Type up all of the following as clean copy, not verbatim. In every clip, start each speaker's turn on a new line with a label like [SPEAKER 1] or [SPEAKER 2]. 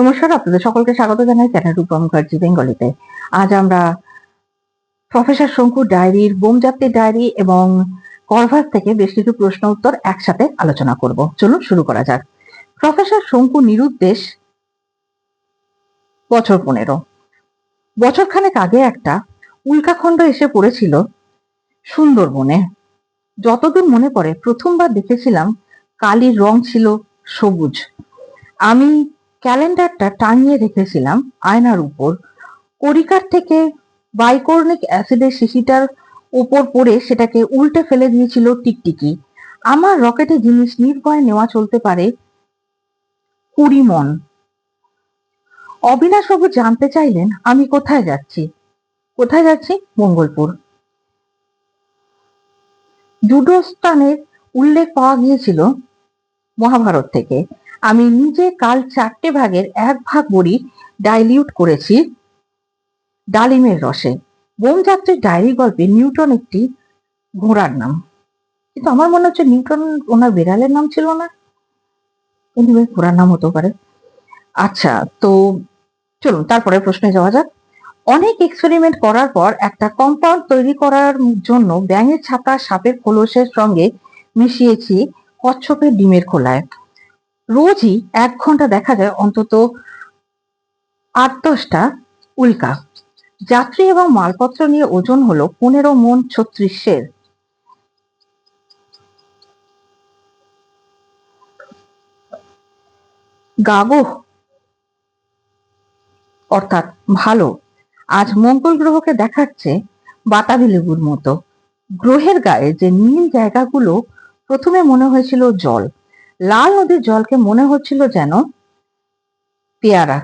[SPEAKER 1] নমস্কার, আপনাদের সকলকে স্বাগত জানাই চ্যানেল রূপম মুখার্জি বেঙ্গলিতে। আজ আমরা প্রফেসর শঙ্কুর ডায়েরির, বোমযাত্রীর ডায়েরি এবং কর্ভাস থেকে বেশ কিছু প্রশ্ন উত্তর একসাথে আলোচনা করব। চলুন শুরু করা যাক। প্রফেসর শঙ্কু নিরুদ্দেশ বছর 15। বছরখানেক আগে একটা উল্কাখণ্ড এসে পড়েছিল সুন্দরবনে। যতদূর মনে পড়ে প্রথমবার দেখেছিলাম কালির রং ছিল সবুজ। আমি ক্যালেন্ডারটা টাঙিয়ে রেখেছিলাম আয়নার উপর। কড়িকার থেকে বাইকর্নিক অ্যাসিডের শিশিটার ওপর পড়ে সেটাকে উল্টে ফেলে দিয়েছিল টিকটিকি। আমার রকেটে জিনিস নির্ভয়ে নেওয়া চলতে পারে 20 মন। অবিনাশবাবু জানতে চাইলেন আমি কোথায় যাচ্ছি। কোথায় যাচ্ছি? মঙ্গলপুর। জুডো স্থানের উল্লেখ পাওয়া গিয়েছিল মহাভারত থেকে। আমি নিজে কাল 4টে ভাগের 1 ভাগ বড়ি ডাইলিউট করেছি ডালিমের রসে। বোমযাত্রীর ডায়েরি গল্পে নিউটন একটি ঘোড়ার নাম, কিন্তু আমার মনে হচ্ছে নিউটন ওনার বিড়ালের নাম ছিল না। এনিওয়ে, ঘোড়ার নাম হতে পারে। আচ্ছা, তো চলুন তারপরে প্রশ্নে যাওয়া যাক। অনেক এক্সপেরিমেন্ট করার পর একটা কম্পাউন্ড তৈরি করার জন্য ব্যাঙের ছাতা সাপের খোলসের সঙ্গে মিশিয়েছি কচ্ছপের ডিমের খোলায়। রোজই 1 ঘন্টা দেখা যায় অন্তত 8-10টা উল্কা। যাত্রী এবং মালপত্র নিয়ে ওজন হলো 15 মন 36-এর। গাগো অর্থাৎ ভালো। আজ মঙ্গল গ্রহকে দেখাচ্ছে বাতাবি লেবুর মতো। গ্রহের গায়ে যে নীল জায়গাগুলো প্রথমে মনে হয়েছিল জল, লাল নদীর জলকে মনে হচ্ছিল যেন পেয়ারা।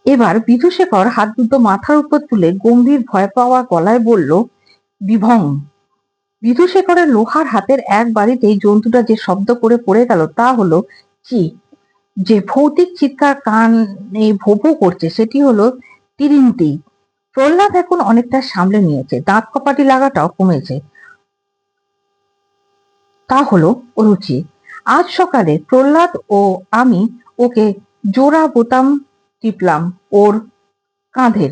[SPEAKER 1] এবার বিধুশেখর হাত দুটো মাথার উপর তুলে গম্ভীর ভয় পাওয়া গলায় বলল, বিভং। বিধুশেখরের লোহার হাতের এক বাড়িতেই জন্তুটা যে শব্দ করে পড়ে গেল তা হলো চি। যে ভৌতিক চিৎকার কানে ভো ভো করছে সেটি হলো তিরিন্তি। প্রহ্লাদ এখন অনেকটা সামলে নিয়েছে, দাঁত কপাটি লাগাটাও কমেছে। তা হলো রুচি। আজ সকালে প্রহ্লাদ ও আমি ওকে জোড়া বোতাম টিপলাম ওর কাঁধের।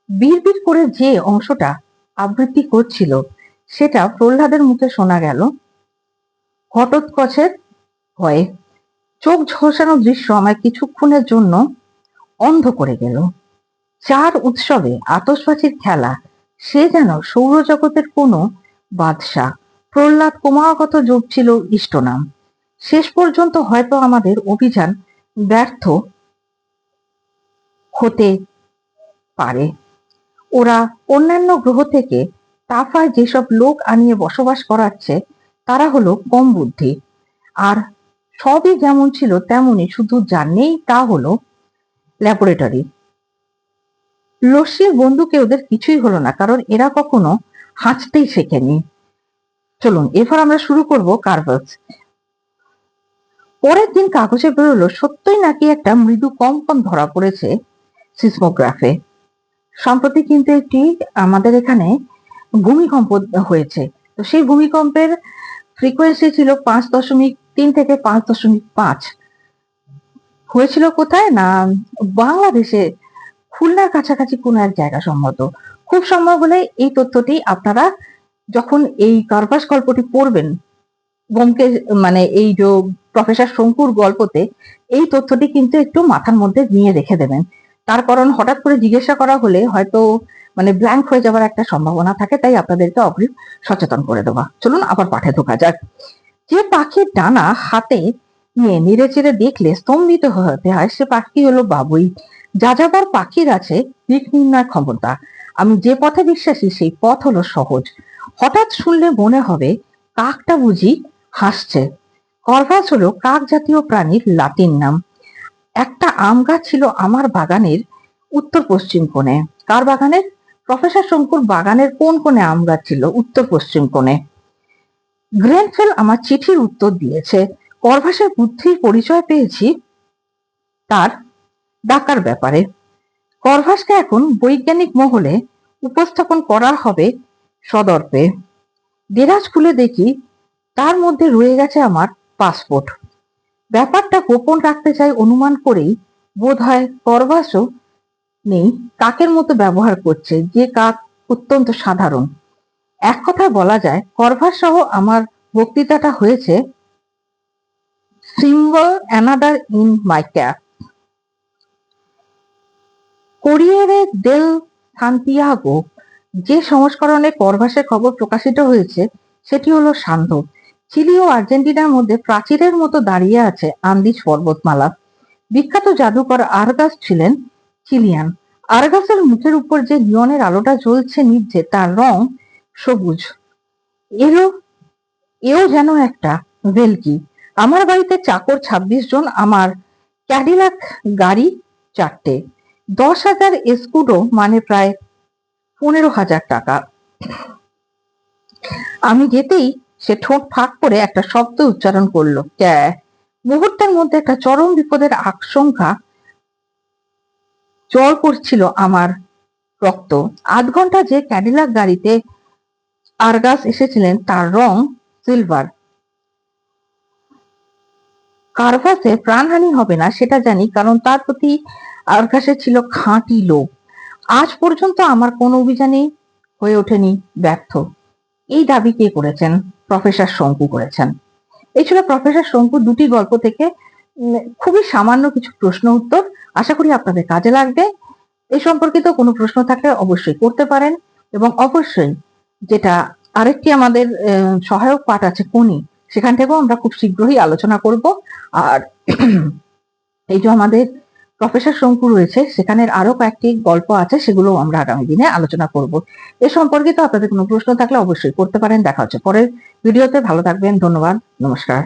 [SPEAKER 1] বিড়বিড় করে যে অংশটা আবৃত্তি করছিল সেটা প্রহ্লাদের মুখে শোনা গেল ঘটোৎকচের ভয়ে। চোখ ঝলসানো দৃশ্য আমায় কিছুক্ষণের জন্য অন্ধ করে গেল। 4 উৎসবে আতশবাজির খেলা, সে যেন সৌরজগতের কোনো বাদশাহ। প্রহ্লাদ ক্রমাগত জপছিল ইষ্টনাম। শেষ পর্যন্ত হয়তো আমাদের অভিযান ব্যর্থ হতে পারে। ওরা অন্যান্য গ্রহ থেকে তাফায় যেসব লোক আনিয়ে বসবাস করাচ্ছে তারা হলো কম বুদ্ধি, আর সবই যেমন ছিল তেমনই, শুধু যা নেই তা হলো ল্যাবরেটরি। লস্যির বন্দুকে ওদের কিছুই হলো না, কারণ এরা কখনো হাঁচতেই শেখেনি। চলুন এবার আমরা শুরু করব কার্ভাস। পরের দিন কাগজে বেরোলো সত্যই নাকি একটা মৃদু কম্পন ধরা পড়েছে সিসমোগ্রাফে। সম্প্রতি কিন্তু একটি আমাদের এখানে ভূমিকম্প হয়েছে। তো সেই ভূমিকম্পের ফ্রিকোয়েন্সি ছিল 5.3 থেকে 5.5। হয়েছিল কোথায় না, বাংলাদেশে খুলনার কাছাকাছি কোনো এক জায়গা সম্ভবত। খুব সম্ভব হলে এই তথ্যটি আপনারা যখন এই কার্ভাস গল্পটি পড়বেন, ব্যোমকেশ মানে এই যে প্রফেসর শঙ্কুর গল্পতে, এই তথ্যটি কিন্তু একটু মাথার মধ্যে নিয়ে রেখে দেবেন। তার কারণ হঠাৎ করে জিজ্ঞাসা করা হলে হয়তো ব্ল্যাঙ্ক হয়ে যাওয়ার একটা সম্ভাবনা থাকে, তাই আপনাদেরকে অগ্রিম সচেতন করে দেওয়া। চলুন আবার পাঠে ঢোকা যাক। যে পাখির ডানা হাতে নিয়ে নেড়ে চেড়ে দেখলে স্তম্ভিত হতে হয় সে পাখি হলো বাবুই। যাযাবর পাখির আছে দিক নির্ণয় ক্ষমতা। আমি যে পথে বিশ্বাসী সেই পথ হলো সহজ। হঠাৎ শুনলে মনে হবে কাকটা বুঝি হাসছে। কর্ভাস হলো কাক জাতীয় প্রাণীর লাতিন নাম। একটা আম গাছ ছিল আমার বাগানের উত্তর পশ্চিম কোণে। কার বাগানের? প্রফেসর শঙ্কুর বাগানের কোন কোণে আম গাছ ছিল? উত্তর পশ্চিম কোণে। গ্রেনফেল আমার চিঠির উত্তর দিয়েছে। কর্ভাসের বুদ্ধির পরিচয় পেয়েছি তার ডাকার ব্যাপারে। কর্ভাসকে এখন বৈজ্ঞানিক মহলে উপস্থাপন করা হবে সদর্পে। দেরাজ খুলে দেখি তার মধ্যে রয়ে গেছে আমার পাসপোর্ট। ব্যাপারটা গোপন রাখতে চাই অনুমান করেই বোধহয় করভাসও নেই কাকের মতো ব্যবহার করছে, যে কাক অত্যন্ত সাধারণ। এক কথায় বলা যায় করভাস সহ আমার বক্তৃতাটা হয়েছে symbol another in my cap. কোরিয়েরে দেল সান্তিয়াগো যে সংস্করণে করভাসের খবর প্রকাশিত হয়েছে সেটি হলো সান্ধ্য। চিলি ও আর্জেন্টিনার মধ্যে প্রাচীরের মতো দাঁড়িয়ে আছে আন্দিজ পর্বতমালা। বিখ্যাত জাদুকর আরগাস ছিলেন চিলিয়ান। আরগাসের মুখের উপর যে নিয়নের আলোটা জ্বলছে নিভছে, তার রং সবুজ। এরও এও যেন একটা ভেলকি। আমার বাড়িতে চাকর ২৬ জন, আমার ক্যাডিলাক গাড়ি ৪টে। ১০,০০০ এসকুডো মানে প্রায় ১৫,০০০ টাকা। আমি যেতেই সে ঠোঁট ফাঁক করে একটা শব্দ উচ্চারণ করলো, ক্যা। মুহূর্তের মধ্যে একটা চরম বিপদের আশঙ্কা জল করছিল আমার রক্ত। আধ ঘন্টা যে ক্যাডিলাক গাড়িতে আরগাস এসেছিলেন তার রং সিলভার। কার্ভাসের প্রাণহানি হবে না সেটা জানি, কারণ তার প্রতি আরগাসের ছিল খাঁটি লোভ। আজ পর্যন্ত আমার কোন অভিযানেই হয়ে ওঠেনি ব্যর্থ। এই দাবি কে করেছেন? প্রফেসর শঙ্কু করেছেন। এই ছিল প্রফেসর শঙ্কু দুটি গল্প থেকে খুবই সামান্য কিছু প্রশ্ন উত্তর। আশা করি আপনাদের কাজে লাগবে। এই সম্পর্কিত কোনো প্রশ্ন থাকলে অবশ্যই করতে পারেন, এবং অবশ্যই যেটা আরেকটি আমাদের সহায়ক পাঠ আছে কোনি, সেখান থেকেও আমরা খুব শীঘ্রই আলোচনা করব। আর এই যে আমাদের প্রফেসর শঙ্কু রয়েছে, সেখানের আরো কয়েকটি গল্প আছে, সেগুলো আমরা আগামী দিনে আলোচনা করব। এ সম্পর্কিত আপনাদের কোনো প্রশ্ন থাকলে অবশ্যই করতে পারেন। দেখা হচ্ছে পরের ভিডিওতে। ভালো থাকবেন, ধন্যবাদ, নমস্কার।